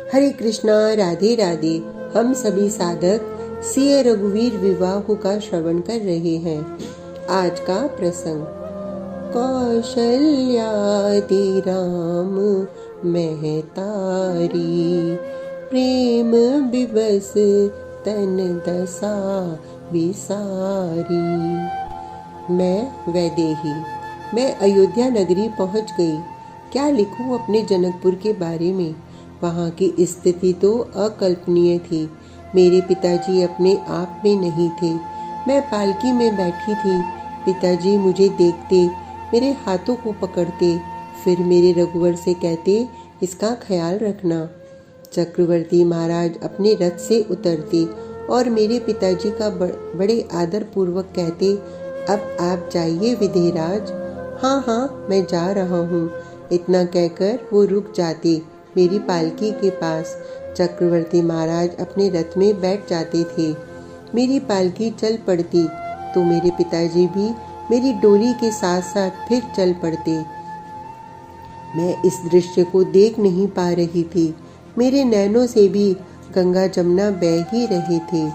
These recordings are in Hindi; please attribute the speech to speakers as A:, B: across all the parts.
A: हरे कृष्णा, राधे राधे। हम सभी साधक सिय रघुवीर विवाह का श्रवण कर रहे हैं। आज का प्रसंग कौशल्यादि राम महतारी, प्रेम बिबस तन दशा विसारी। मैं वैदेही, मैं अयोध्या नगरी पहुंच गई। क्या लिखूं अपने जनकपुर के बारे में। वहाँ की स्थिति तो अकल्पनीय थी। मेरे पिताजी अपने आप में नहीं थे। मैं पालकी में बैठी थी। पिताजी मुझे देखते, मेरे हाथों को पकड़ते, फिर मेरे रघुवर से कहते, इसका ख्याल रखना। चक्रवर्ती महाराज अपने रथ से उतरते और मेरे पिताजी का बड़े आदर पूर्वक कहते, अब आप जाइए विदेहराज। हाँ हाँ, मैं जा रहा हूँ। इतना कहकर वो रुक जाते। मेरी पालकी के पास चक्रवर्ती महाराज अपने रथ में बैठ जाते थे। मेरी पालकी चल पड़ती तो मेरे पिताजी भी मेरी डोली के साथ साथ फिर चल पड़ते। मैं इस दृश्य को देख नहीं पा रही थी। मेरे नैनों से भी गंगा जमुना बह ही रहे थे।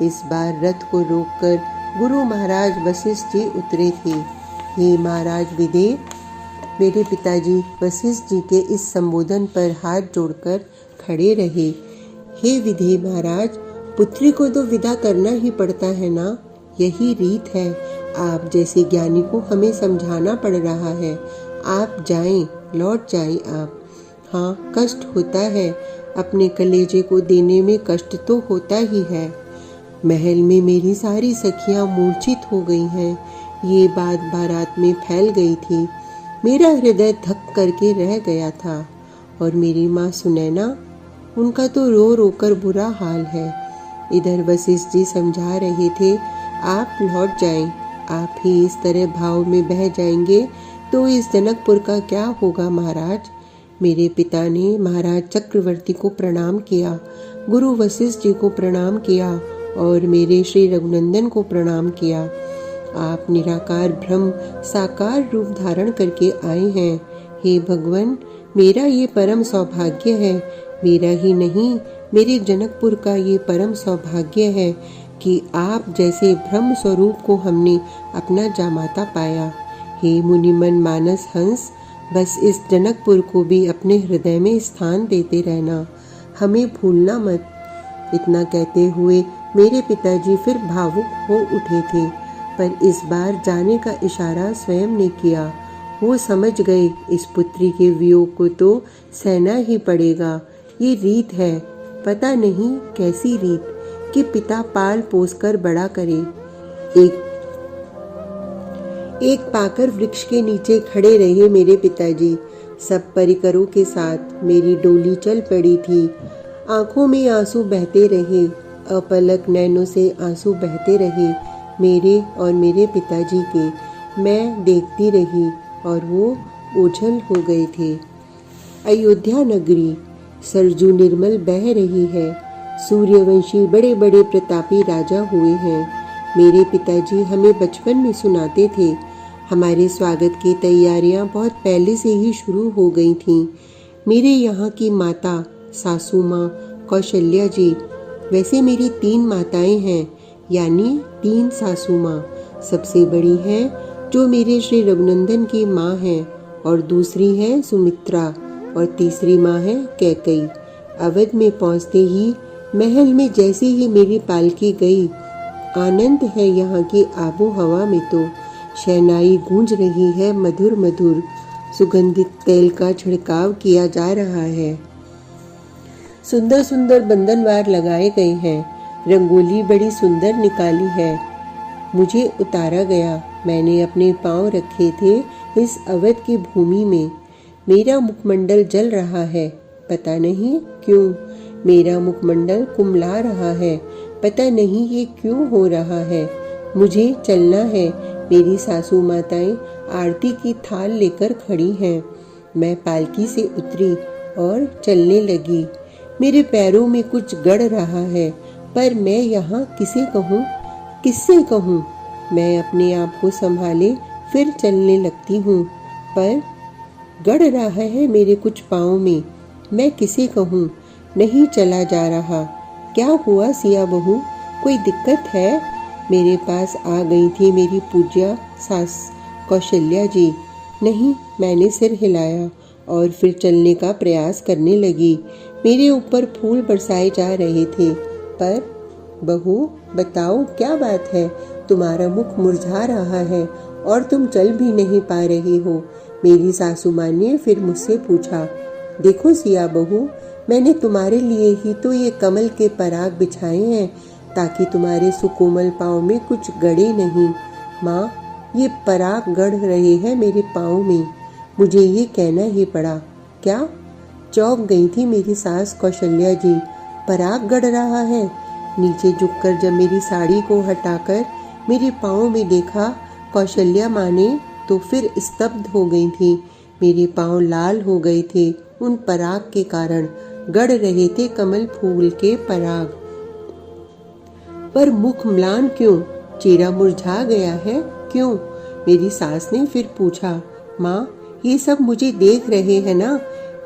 A: इस बार रथ को रोककर गुरु महाराज वशिष्ठ जी उतरे थे। हे महाराज विदेह। मेरे पिताजी वशिष्ठ जी के इस संबोधन पर हाथ जोड़कर खड़े रहे। हे विदेह महाराज, पुत्री को तो विदा करना ही पड़ता है ना, यही रीत है। आप जैसे ज्ञानी को हमें समझाना पड़ रहा है। आप जाएं, लौट जाएं आप। हाँ, कष्ट होता है, अपने कलेजे को देने में कष्ट तो होता ही है। महल में मेरी सारी सखियां मूर्छित हो गई हैं। ये बात बारात में फैल गई थी। मेरा हृदय धक करके रह गया था। और मेरी माँ सुनैना, उनका तो रो रो कर बुरा हाल है। इधर वशिष्ठ जी समझा रहे थे, आप लौट जाएं। आप ही इस तरह भाव में बह जाएंगे तो इस जनकपुर का क्या होगा महाराज। मेरे पिता ने महाराज चक्रवर्ती को प्रणाम किया, गुरु वशिष्ठ जी को प्रणाम किया और मेरे श्री रघुनंदन को प्रणाम किया। आप निराकार ब्रह्म साकार रूप धारण करके आए हैं। हे भगवान, मेरा ये परम सौभाग्य है। मेरा ही नहीं, मेरे जनकपुर का ये परम सौभाग्य है कि आप जैसे ब्रह्म स्वरूप को हमने अपना जामाता पाया। हे मुनिमन मानस हंस, बस इस जनकपुर को भी अपने हृदय में स्थान देते रहना, हमें भूलना मत। इतना कहते हुए मेरे पिताजी फिर भावुक हो उठे थे, पर इस बार जाने का इशारा स्वयं ने किया। वो समझ गए इस पुत्री के वियोग को तो सहना ही पड़ेगा। ये रीत है, पता नहीं कैसी रीत, कि पिता पाल पोस कर बड़ा करे। एक पाकर वृक्ष के नीचे खड़े रहे मेरे पिताजी, सब परिकरों के साथ। मेरी डोली चल पड़ी थी। आंखों में आंसू बहते रहे, अपलक नैनों से आंसू बहते रहे, मेरे और मेरे पिताजी के। मैं देखती रही और वो ओझल हो गए थे। अयोध्या नगरी सरजू निर्मल बह रही है। सूर्यवंशी बड़े बड़े प्रतापी राजा हुए हैं। मेरे पिताजी हमें बचपन में सुनाते थे। हमारे स्वागत की तैयारियां बहुत पहले से ही शुरू हो गई थीं। मेरे यहाँ की माता सासू माँ कौशल्या जी, वैसे मेरी 3 माताएं हैं, यानी 3 सासू माँ। सबसे बड़ी है जो मेरे श्री रघुनंदन की माँ है, और दूसरी है सुमित्रा, और तीसरी माँ है कैकई। अवध में पहुँचते ही महल में जैसे ही मेरी पालकी गई, आनंद है यहाँ की आबो हवा में। तो शहनाई गूंज रही है, मधुर मधुर सुगंधित तेल का छिड़काव किया जा रहा है। सुंदर सुंदर बंधनवार लगाए गए हैं। रंगोली बड़ी सुंदर निकाली है। मुझे उतारा गया। मैंने अपने पांव रखे थे इस अवध की भूमि में। मेरा मुखमंडल जल रहा है, पता नहीं क्यों। मेरा मुखमंडल कुमला रहा है, पता नहीं ये क्यों हो रहा है। मुझे चलना है। मेरी सासू माताएं आरती की थाल लेकर खड़ी हैं। मैं पालकी से उतरी और चलने लगी। मेरे पैरों में कुछ गड़ रहा है, पर मैं यहाँ किसे कहूँ, किससे कहूँ। मैं अपने आप को संभाले फिर चलने लगती हूँ, पर गड़ रहा है मेरे कुछ पाँव में। मैं किसे कहूँ। नहीं चला जा रहा। क्या हुआ सिया बहू, कोई दिक्कत है? मेरे पास आ गई थी मेरी पूज्य सास कौशल्या जी। नहीं, मैंने सिर हिलाया और फिर चलने का प्रयास करने लगी। मेरे ऊपर फूल बरसाए जा रहे थे। पर बहू बताओ क्या बात है, तुम्हारा मुख मुरझा रहा है और तुम चल भी नहीं पा रही हो। मेरी सासू माँ ने फिर मुझसे पूछा। देखो सिया बहू, मैंने तुम्हारे लिए ही तो ये कमल के पराग बिछाए हैं ताकि तुम्हारे सुकोमल पाँव में कुछ गड़े नहीं। माँ, ये पराग गड़ रहे हैं मेरे पाँव में। मुझे ये कहना ही पड़ा। क्या? चौंक गई थी मेरी सास कौशल्या जी। पराग गड़ रहा है? नीचे झुककर जब मेरी साड़ी को हटाकर मेरे पाँव में देखा कौशल्या माँ ने, तो फिर स्तब्ध हो गई थी। मेरे पाँव लाल हो गए थे उन पराग के कारण। गड़ रहे थे कमल फूल के पराग। पर मुख म्लान क्यों? चेहरा मुरझा गया है क्यों? मेरी सास ने फिर पूछा। माँ, ये सब मुझे देख रहे हैं ना,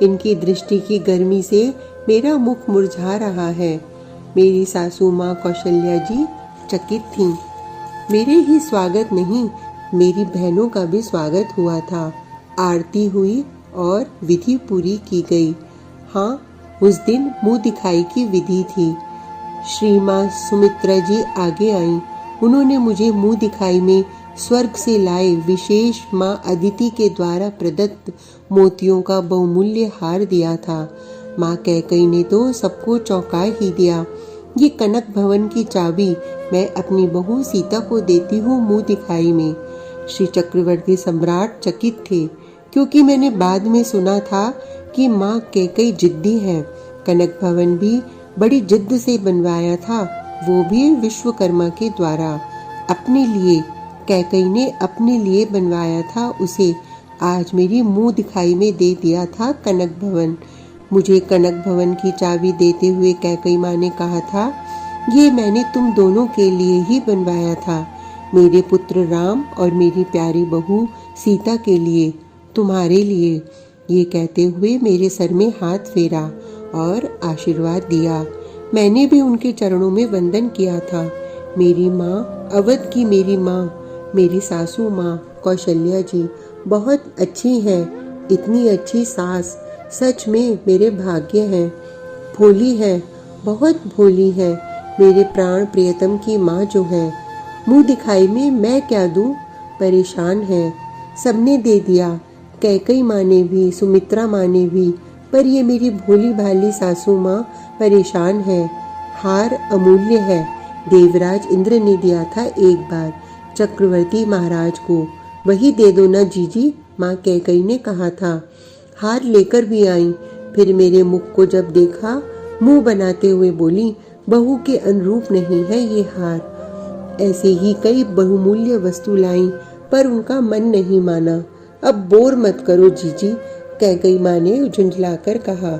A: इनकी दृष्टि की गर्मी से मेरा मुख मुरझा रहा है। मेरी सासू माँ कौशल्या जी चकित थीं। मेरे ही स्वागत नहीं, मेरी बहनों का भी स्वागत हुआ था। आरती हुई और विधि पूरी की गई। हाँ, उस दिन मुंह दिखाई की विधि थी। श्री माँ सुमित्रा जी आगे आईं। उन्होंने मुझे मुंह दिखाई में स्वर्ग से लाए विशेष माँ अदिति के द्वारा प्रदत्त मोतियों का बहुमूल्य हार दिया था। माँ कैकई ने तो सबको चौंका ही दिया। ये कनक भवन की चाबी मैं अपनी बहू सीता को देती हूँ मुंह दिखाई में। श्री चक्रवर्ती सम्राट चकित थे, क्योंकि मैंने बाद में सुना था कि माँ कैकई जिद्दी है। कनक भवन भी बड़ी जिद्द से बनवाया था, वो भी विश्वकर्मा के द्वारा। अपने लिए कैकई ने अपने लिए बनवाया था उसे। आज मेरी मुंह दिखाई में दे दिया था कनक भवन। मुझे कनक भवन की चाबी देते हुए कैकई माँ ने कहा था, ये मैंने तुम दोनों के लिए ही बनवाया था, मेरे पुत्र राम और मेरी प्यारी बहू सीता के लिए, तुम्हारे लिए। ये कहते हुए मेरे सर में हाथ फेरा और आशीर्वाद दिया। मैंने भी उनके चरणों में वंदन किया था। मेरी माँ, अवध की मेरी माँ, मेरी सासू माँ कौशल्या जी बहुत अच्छी हैं। इतनी अच्छी सास सच में मेरे भाग्य है। भोली है, बहुत भोली है, मेरे प्राण प्रियतम की माँ जो है। मुंह दिखाई में मैं क्या दूं? परेशान है। सबने दे दिया, कैकई माँ ने भी, सुमित्रा माँ ने भी, पर ये मेरी भोली भाली सासू माँ परेशान है। हार अमूल्य है, देवराज इंद्र ने दिया था एक बार चक्रवर्ती महाराज को, वही दे दो ना जीजी, माँ कैकई ने कहा था। हार लेकर भी आई। फिर मेरे मुख को जब देखा, मुंह बनाते हुए बोली, बहू के अनुरूप नहीं है ये हार। ऐसे ही कई बहुमूल्य वस्तु लाई, पर उनका मन नहीं माना। अब बोर मत करो जीजी, कैकई माँ ने झुंझलाकर कहा।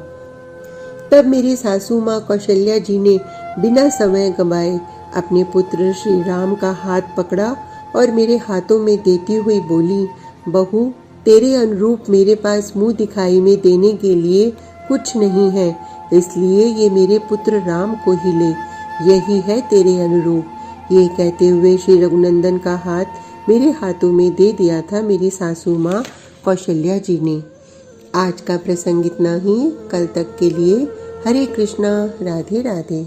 A: तब मेरी सासू माँ कौशल्या जी ने बिना समय गंवाए अपने पुत्र श्री राम का हाथ पकड़ा और मेरे हाथों में देती हुई बोली, बहू, तेरे अनुरूप मेरे पास मुंह दिखाई में देने के लिए कुछ नहीं है, इसलिए ये मेरे पुत्र राम को ही ले, यही है तेरे अनुरूप। ये कहते हुए श्री रघुनंदन का हाथ मेरे हाथों में दे दिया था मेरी सासू माँ कौशल्या जी ने। आज का प्रसंग इतना ही। कल तक के लिए हरे कृष्णा, राधे राधे।